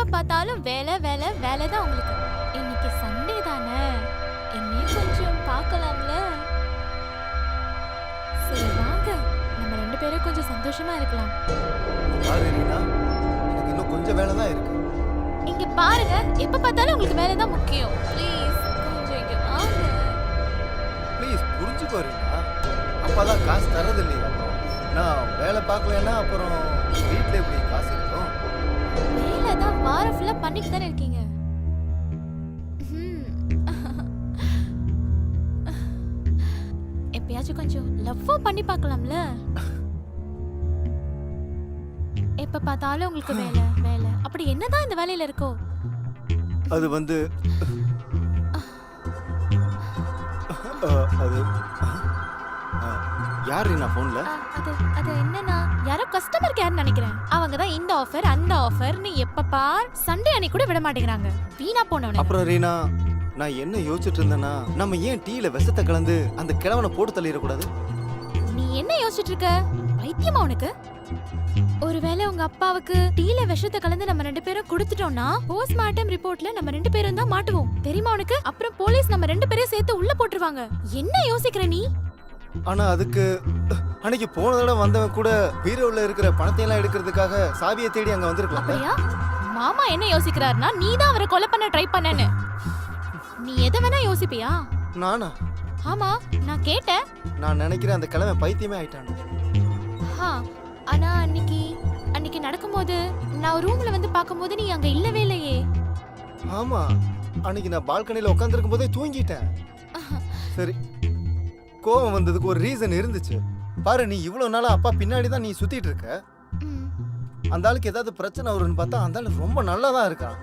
எப்ப பார்த்தாலும் வேலை வேலை வேலை தான் உங்களுக்கு. இன்னைக்கு சண்டே தானே, என்னையும் கொஞ்சம் பார்க்கலாம்ல. சரி வாங்க, நம்ம 2 பேரும் கொஞ்சம் சந்தோஷமா இருக்கலாம். எனக்கு இன்னும் கொஞ்சம் வேலை தான் இருக்கு. இங்க பாருங்க, எப்ப பார்த்தாலும் உங்களுக்கு வேலை தான் முக்கியம். ப்ளீஸ் கொஞ்சம் இங்க வாங்க. ப்ளீஸ் புரிஞ்சுக்கோ ரீனா. அப்பதான் காசு தரது இல்லையா? நான் வேலை பார்க்கலன்னா அப்புறம் வீட்டில் எப்படி காசு இருக்கும்? வேலை தான் வாரம் ஃபுல்லா பண்ணிட்டு தானே இருக்கீங்க. எப்பயாச்சும் கொஞ்சம் லவ்வா பண்ணி பார்க்கலாம்ல. எப்ப பார்த்தாலும் உங்களுக்கு வேலை வேலை, அப்படி என்னதான் இந்த வேலையில இருக்கோ? அது வந்து அது யார் ரீனா போன்ல? அது என்னன்னா யாரோ கஸ்டமர் கேர் நினைக்கிறேன். அவங்க தான் இந்த ஆஃபர் அந்த ஆஃபர்னு எப்ப பார் சண்டே அன்னைக்கு கூட விட மாட்டேங்கிறாங்க. வீணா போனவனே. அப்புறம் ரீனா, நான் என்ன யோசிச்சுட்டு இருந்தேன்னா, நம்ம ஏன் டீல விஷத்தை கலந்து அந்த கிழவனை போட்டு தள்ளிடக்கூடாது? நீ என்ன யோசிச்சுட்டு இருக்க? பைத்தியமா உனக்கு? ஒருவேளை உங்க அப்பாவுக்கு டீல விஷத்தை கலந்து நம்ம 2 பேரும் கொடுத்துட்டோம்னா போஸ்ட்மார்ட்டம் ரிப்போர்ட்ல நம்ம 2 பேரும் தான் மாட்டுவோம். தெரியுமா உனக்கு? அப்புறம் போலீஸ் நம்ம 2 பேரையும் சேர்த்து உள்ள போட்டுருவாங்க. என்ன யோசிக்கிற நீ? ஆனா அதுக்கு அன்னைக்கு போன தடவை வந்தவன் கூட பீரோல இருக்கிற பணத்தை எல்லாம் எடுக்கிறதுக்காக சாவியை தேடி அங்க வந்திருக்கலாம். அப்படியா? மாமா என்ன யோசிக்கிறாருன்னா நீ தான் அவரை கொலை பண்ண ட்ரை பண்ணேன்னு. நீ எதை வேணா யோசிப்பியா? நானா? ஆமா, நான் கேட்டேன். நான் நினைக்கிறேன் அந்த கிழமை பைத்தியமே ஆயிட்டான். ஆனா அன்னைக்கு நடக்கும்போது நான் ரூம்ல வந்து பாக்கும்போது நீ அங்க இல்லவே இல்லையே. ஆமா, அன்னைக்கு நான் பால்கனில உட்கார்ந்திருக்கும் போதே தூங்கிட்டேன். சரி, கோவம் வந்ததுக்கு ஒரு ரீசன் இருந்துச்சு. பாரு, நீ இவ்வளவு நாளா அப்பா பின்னாடி தான் நீ சுத்திட்டு இருக்க. அந்த ஆளுக்கு ஏதாவது பிரச்சனை வரும்னு பார்த்தா அந்த ஆளு ரொம்ப நல்லா தான் இருக்கான்.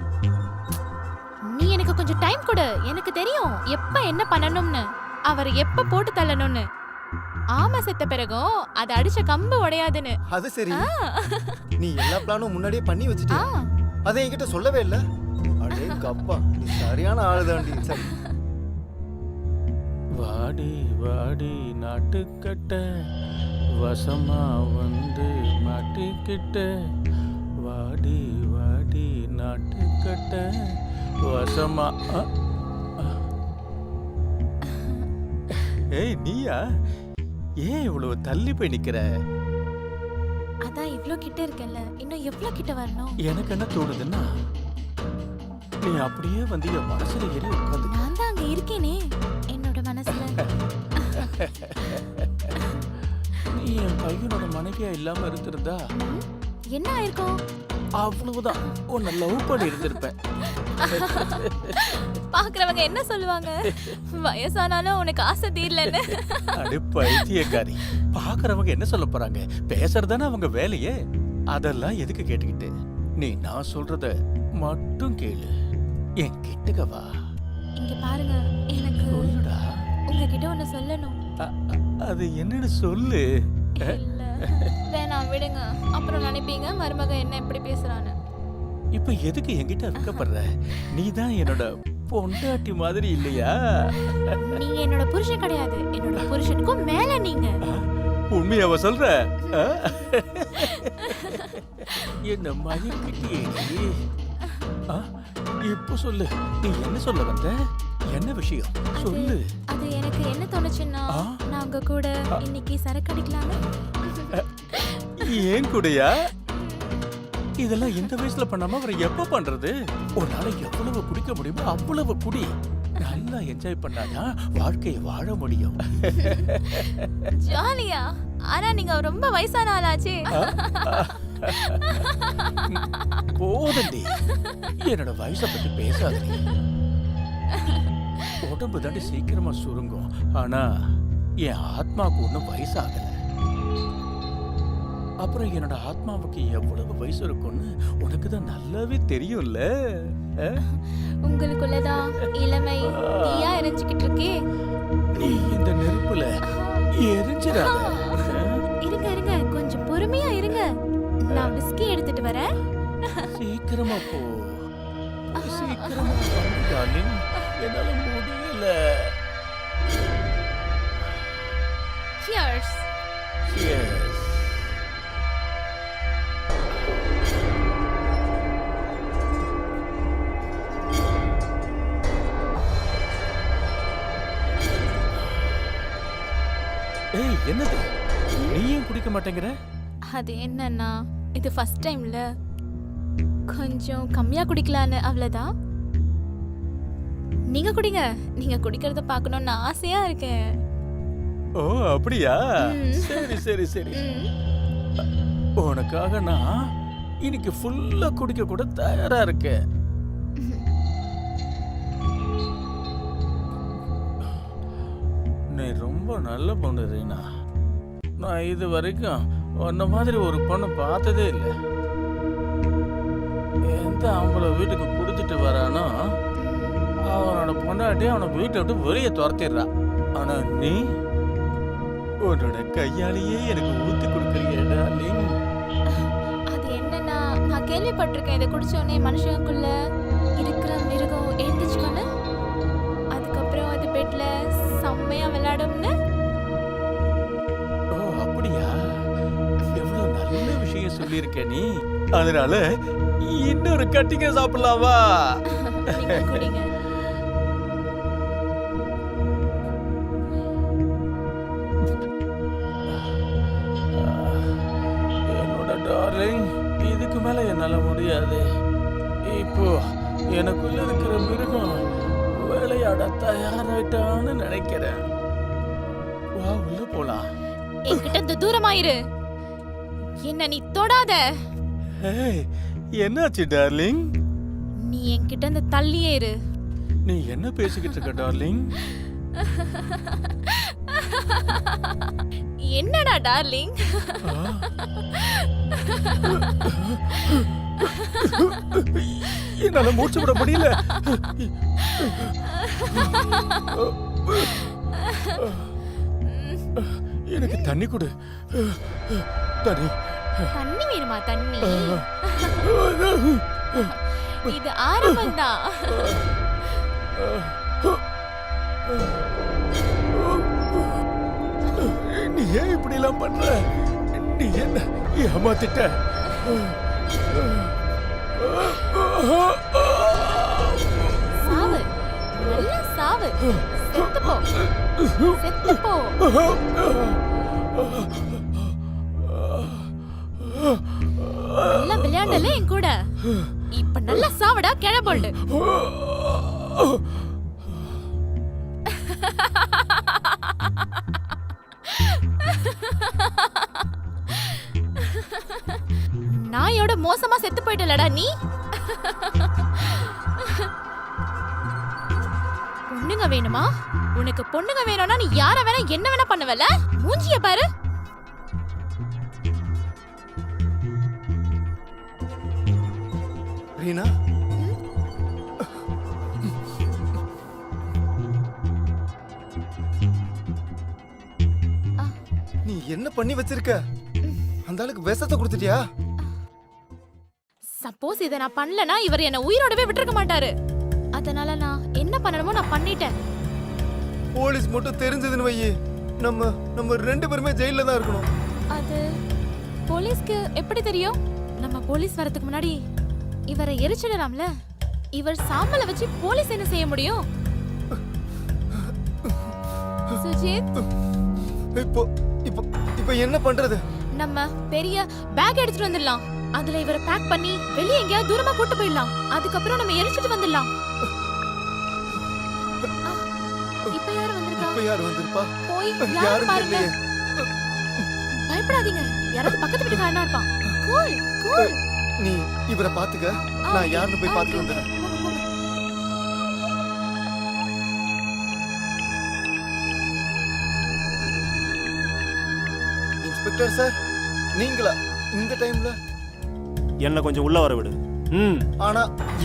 நீ எனக்கு கொஞ்சம் டைம் கொடு. எனக்கு தெரியும் எப்ப என்ன பண்ணணும்னு, அவர் எப்ப போட்டு தள்ளணும்னு. ஆமா, செத்த பிறகும் அது அடிச்ச கம்பு உடையாதுன்னு. அது சரி, நீ எல்லா பிளானும் முன்னாடியே பண்ணி வச்சிட்டியா? அதை என்கிட்ட சொல்லவே இல்ல. அடே கப்பா, நீ சரியான ஆளுதாண்டி. சரி, வாடி வாடி நாட்டுக்கட்ட வசமா வந்து மாட்டிக்கிட்ட. வாடி வாடி நாட்டுக்கட்ட வசமா. ஏய் நீயா? ஏன் இவ்வளவு தள்ளி போய் நிக்கிற? அதான் இவ்ளோ கிட்ட இருக்கேன்ல, இன்னும் எவ்வளவு கிட்ட வரணும்? எனக்கு என்ன தோணுதுன்னா, நீ அப்படியே வந்து என் மனசுல ஏறி உட்காந்து. நான் தான் அங்க இருக்கேனே என்னோட மனசுல. நீ என் பையனோட மனைவியா இல்லாம இருந்திருந்தா என்ன ஆயிருக்கும்? அவ்வளவுதான், உன்னை லவ் பண்ணி இருந்திருப்பேன். பாக்குறவங்க என்ன சொல்லுவாங்க? வயசானாலும் உனக்கு ஆசை தீரலன்னு. அடி பைத்தியக்காரி, பாக்குறவங்க என்ன சொல்ல போறாங்க? பேசுறதானே அவங்க வேலையே. அதெல்லாம் எதுக்கு கேட்டுக்கிட்டு? நீ நான் சொல்றத மட்டும் கேளு. என் கிட்டக்க வா. இங்க பாருங்க, எனக்கு சொல்லுடா. உங்ககிட்ட ஒண்ணு சொல்லணும். அது என்னன்னு சொல்லு. இல்ல வேணாம், விடுங்க. அப்புறம் நினைப்பீங்க மருமக என்ன இப்படி பேசுறான்னு. இப்ப எதுக்கு என்கிட்ட வெக்கப்படுற? நீ தான் என்னோட பொண்டாட்டி மாதிரி இல்லையா? நீங்க என்னோட புருஷன் கிடையாது, என்னோட புருஷனுக்கும் மேல நீங்க. உண்மையாவ சொல்ற? என்ன மயக்கிட்டியே நீ. இப்ப சொல்லு, நீ என்ன சொல்ல வந்த? என்ன விஷயம் சொல்லு. அது எனக்கு என்ன தோணுச்சுன்னா, நான் உங்க கூட இன்னைக்கு சரக்கு அடிக்கலாம்னு. ஏன் கூடயா? இதெல்லாம் இந்த வயசுல பண்ணாம அவரை எப்ப பண்றது? ஒரு நாளைக்கு எவ்வளவு குடிக்க முடியுமோ அவ்வளவு குடி. நல்லா என்ஜாய் பண்ணாதான் வாழ்க்கையை வாழ முடியும். ஜாலியா? ஆனா நீங்க ரொம்ப வயசான ஆளாச்சே. போதண்டி, என்னோட வயசை பத்தி பேசாதே. உடம்பு தாண்டி சீக்கிரமா சுருங்கும், ஆனா என் ஆத்மாவுக்கு ஒன்றும் வயசாகல. அப்புறம் என்னோட ஆத்மாவுக்கு எவ்வளவு வயசு இருக்கும்னு உனக்கு தான் நல்லாவே தெரியும்ல. உங்களுக்குள்ளதான் இளமை தீயா எரிஞ்சுக்கிட்டு இருக்கே. நீ இந்த நெருப்புல எரிஞ்சிடாத. இருங்க இருங்க, கொஞ்சம் பொறுமையா இருங்க. நான் விஸ்கி எடுத்துட்டு வரேன். சீக்கிரமா போ, சீக்கிரமா டார்லிங். என்னால முடியல. Cheers. Cheers. ஏய் என்னது நீ ஏன் குடிக்க மாட்டேங்கிற? அது என்னன்னா இது ஃபர்ஸ்ட் டைம்ல கொஞ்சம் கம்மியா குடிக்கலான்னு அவ்வளவுதான். நீங்க குடிங்க. நீங்க குடிக்கிறத பார்க்கணும்னு ஆசையா இருக்கேன். ஓ அப்படியா? ம். சரி சரி சரி. ம். உனக்காக நான் இன்னைக்கு ஃபுல்லா குடிக்க கூட தயாரா இருக்கேன். நீ ரொம்ப நல்ல பொண்ணு ரீனா. நான் இது வரைக்கும் உன்ன மாதிரி ஒரு பொண்ணு பார்த்ததே இல்லை. எந்த ஆம்பளை வீட்டுக்கு குடிச்சிட்டு வரானோ அவனோட பொண்டாட்டி அவனை வீட்டை விட்டு வெளியே துரத்திடுறான். ஆனா நீ உன்னோட கையாலேயே எனக்கு ஊத்தி கொடுக்குறீங்க. அது என்னன்னா நான் கேள்விப்பட்டிருக்கேன் இதை குடிச்ச உடனே மனுஷனுக்குள்ள இருக்கிற மிருகம் எழுந்துச்சுக்கோன்னு, அதுக்கப்புறம் அது பெட்ல செம்மையா விளையாடும்னு. ஓ அப்படியா? எவ்வளவு நல்ல விஷயம் சொல்லியிருக்க நீ. அதனால இன்னொரு கட்டிங்க சாப்பிடலாமா? நீங்க குடிங்க. என்னோட டார்லிங், இதுக்கு மேல என்னால முடியாது. இப்போ எனக்குள்ள இருக்கிற மிருகம் விளையாட தயாராயிட்டான்னு நினைக்கிறேன். வா உள்ள போலாம். என்கிட்ட இருந்து தூரமாயிரு. என்ன நீ தொடாத. ஏய் என்னாச்சு டார்லிங்? நீ என்கிட்ட இருந்து தள்ளியே இரு. நீ என்ன பேசிக்கிட்டு இருக்க டார்லிங்? என்னடா டார்லிங்? என்னால மூச்சு விட முடியல. எனக்கு தண்ணி கொடு. தண்ணி. தண்ணி வேணுமா? தண்ணி இது ஆரம்பம்தான். நீ ஏன் இப்படி எல்லாம் பண்ற? நீ என்ன ஏமாத்திட்ட? சாவு, நல்லா சாவு. செத்து போ, செத்து போ. நல்லா விளையாண்டல என் கூட. இப்ப நல்லா சாவடா கிழபோல்டு. நாயோட மோசமா செத்து போயிட்டலடா நீ. பொண்ணுங்க வேணுமா? உனக்கு பொண்ணுங்க வேணும்னா நீ யார வேணா என்ன வேணா பண்ணுவல. மூஞ்சிய பாரு. ரீனா, நீ என்ன பண்ணி வச்சிருக்க? அந்த ஆளுக்கு விஷத்தை கொடுத்துட்டியா? சப்போஸ் இத நான் பண்ணலனா இவர் என்ன உயிரோடவே விட்டுருக்க மாட்டாரு. அதனால நான் என்ன பண்ணணுமோ நான் பண்ணிட்டேன். போலீஸ் மட்டும் தெரிஞ்சதுன்னு வையே, நம்ம ரெண்டு பேருமே ஜெயில தான் இருக்கணும். அது போலீஸ்க்கு எப்படி தெரியும்? நம்ம போலீஸ் வரதுக்கு முன்னாடி இவரை எரிச்சிடலாம்ல. இவர் சாம்பலை வச்சு போலீஸ் என்ன செய்ய முடியும்? சுஜித், இப்போ இப்போ இப்போ என்ன பண்றது? நம்ம பெரிய பேக் எடுத்துட்டு வந்துடலாம். அதுல இவரை பேக் பண்ணி வெளியே எங்கேயாவது தூரமா கூட்டு போயிடலாம். அதுக்கப்புறம் நம்ம எரிச்சிட்டு வந்துடலாம். இப்ப யார் வந்திருக்கா? இப்ப யார் வந்திருப்பா? போய் யாரு யாரும் பாருங்க. தெரியலையே. பயப்படாதீங்க, யாராவது பக்கத்து வீட்டுக்காரனா இருப்பான். Cool cool. நீ இவரை பாத்துக்க, நான் யாருன்னு போய் பாத்துட்டு வந்துடுறேன். இன்ஸ்பெக்டர் சார், நீங்களா இந்த டைம்ல? என்ன கொஞ்சம் உள்ள வர விடு. ஆனா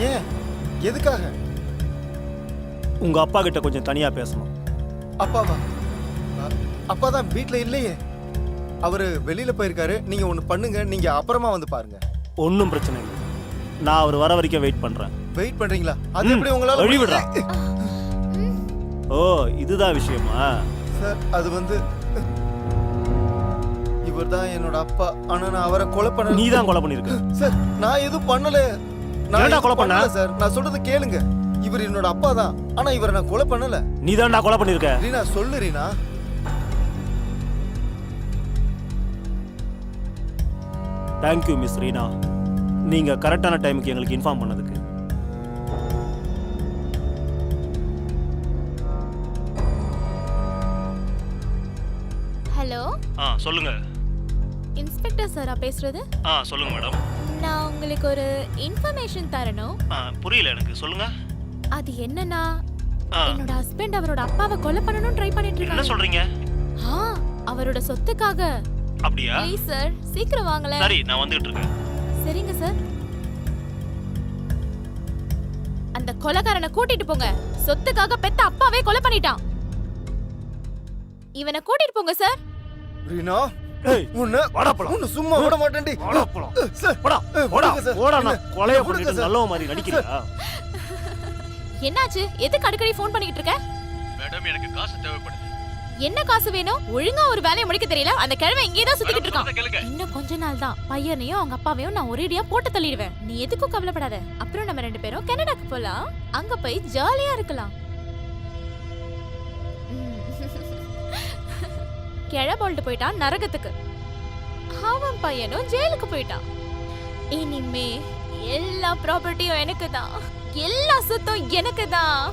ஏன், எதுக்காக? உங்க அப்பா கிட்ட கொஞ்சம் தனியா பேசணும். அப்பாவா? அப்பா தான் வீட்ல இல்லையே, அவரு வெளியில போயிருக்காரு. நீங்க ஒண்ணு பண்ணுங்க, நீங்க அப்புறமா வந்து பாருங்க. ஒன்றும் பிரச்சனை இல்லை, நான் அவர் வர வரைக்கும் வெயிட் பண்றேன். வெயிட் பண்றீங்களா? அது எப்படி உங்களால வழி விடுறா. முடியும்? ஓ இதுதான் விஷயமா? சார், அது வந்து இவர்தான் என்னோட அப்பா. ஆனா நான் அவரை கொலை பண்ண. நீ தான் கொலை பண்ணிருக்க. சார், நான் எதுவும் பண்ணல. நான் ஏன்டா எதுவும் கொலை பண்ண? பண்ணல சார். நான் சொல்றத கேளுங்க. இவர் என்னோட அப்பா தான், ஆனா இவரை நான் கொலை பண்ணல. நீ தான்டா கொலை பண்ணிருக்க. ரீனா, சொல்லு ரீனா. Thank you miss Reena. நீங்கள் கரெக்டான டைமுக்கு எங்களுக்கு இன்ஃபார்ம் பண்ணதுக்கு. ஹலோ, சொல்லுங்க. இன்ஸ்பெக்டர் சாரா பேசுறது? சொல்லுங்க மேடம். நான் உங்களுக்கு ஒரு இன்ஃபர்மேஷன் தரணும். புரியல எனக்கு, சொல்லுங்க. அது என்னன்னா, என்னோட ஹஸ்பண்ட் அவரோட அப்பாவை கொலை பண்ணணும்னு ட்ரை பண்ணிட்டு இருக்காரு. சொல்றீங்க? அவரோட சொத்துக்காக. அப்படியா? ப்ளீஸ் சார், சீக்கிரம் வாங்களேன். சரி, நான் வந்துட்டு இருக்கேன். சரிங்க சார். அந்த கொலைகாரனை கூட்டிட்டு போங்க. சொத்துக்காக பெத்த அப்பாவே கொலை பண்ணிட்டான். இவனை கூட்டிட்டு போங்க சார். ரீனா, ஏய், உன்னை சும்மா விட மாட்டேன்டி. சார், கொலைய பண்ணிட்டு நல்லவ மாதிரி நடிக்கிறா. என்னாச்சு? எதுக்கு அடிக்கடி ஃபோன் பண்ணிட்டு இருக்க? மேடம், எனக்கு காசு தேவைப்படுது. என்ன காசு வேணும்? ஒழுங்கா ஒரு வேலையை முடிக்க தெரியல. அந்த கிழமை இங்கே தான் சுத்திக்கிட்டு இருக்கான். கேளுங்க. இன்னும் கொஞ்ச நாள் தான் பையனையும் அவங்க அப்பாவையும் நான் ஒரேடியா போட்டு தள்ளிடுவேன். நீ எதுக்கும் கவலைப்படாத. அப்புறம் நம்ம 2 பேரும் கனடாக்கு போலாம். அங்க போய் ஜாலியா இருக்கலாம். கிழ போல்ட்டு போயிட்டான் நரகத்துக்கு. அவன் பையனும் ஜெயிலுக்கு போயிட்டான். இனிமே எல்லா ப்ராப்பர்ட்டியும் எனக்கு தான். எல்லா சொத்தும் எனக்கு தான்.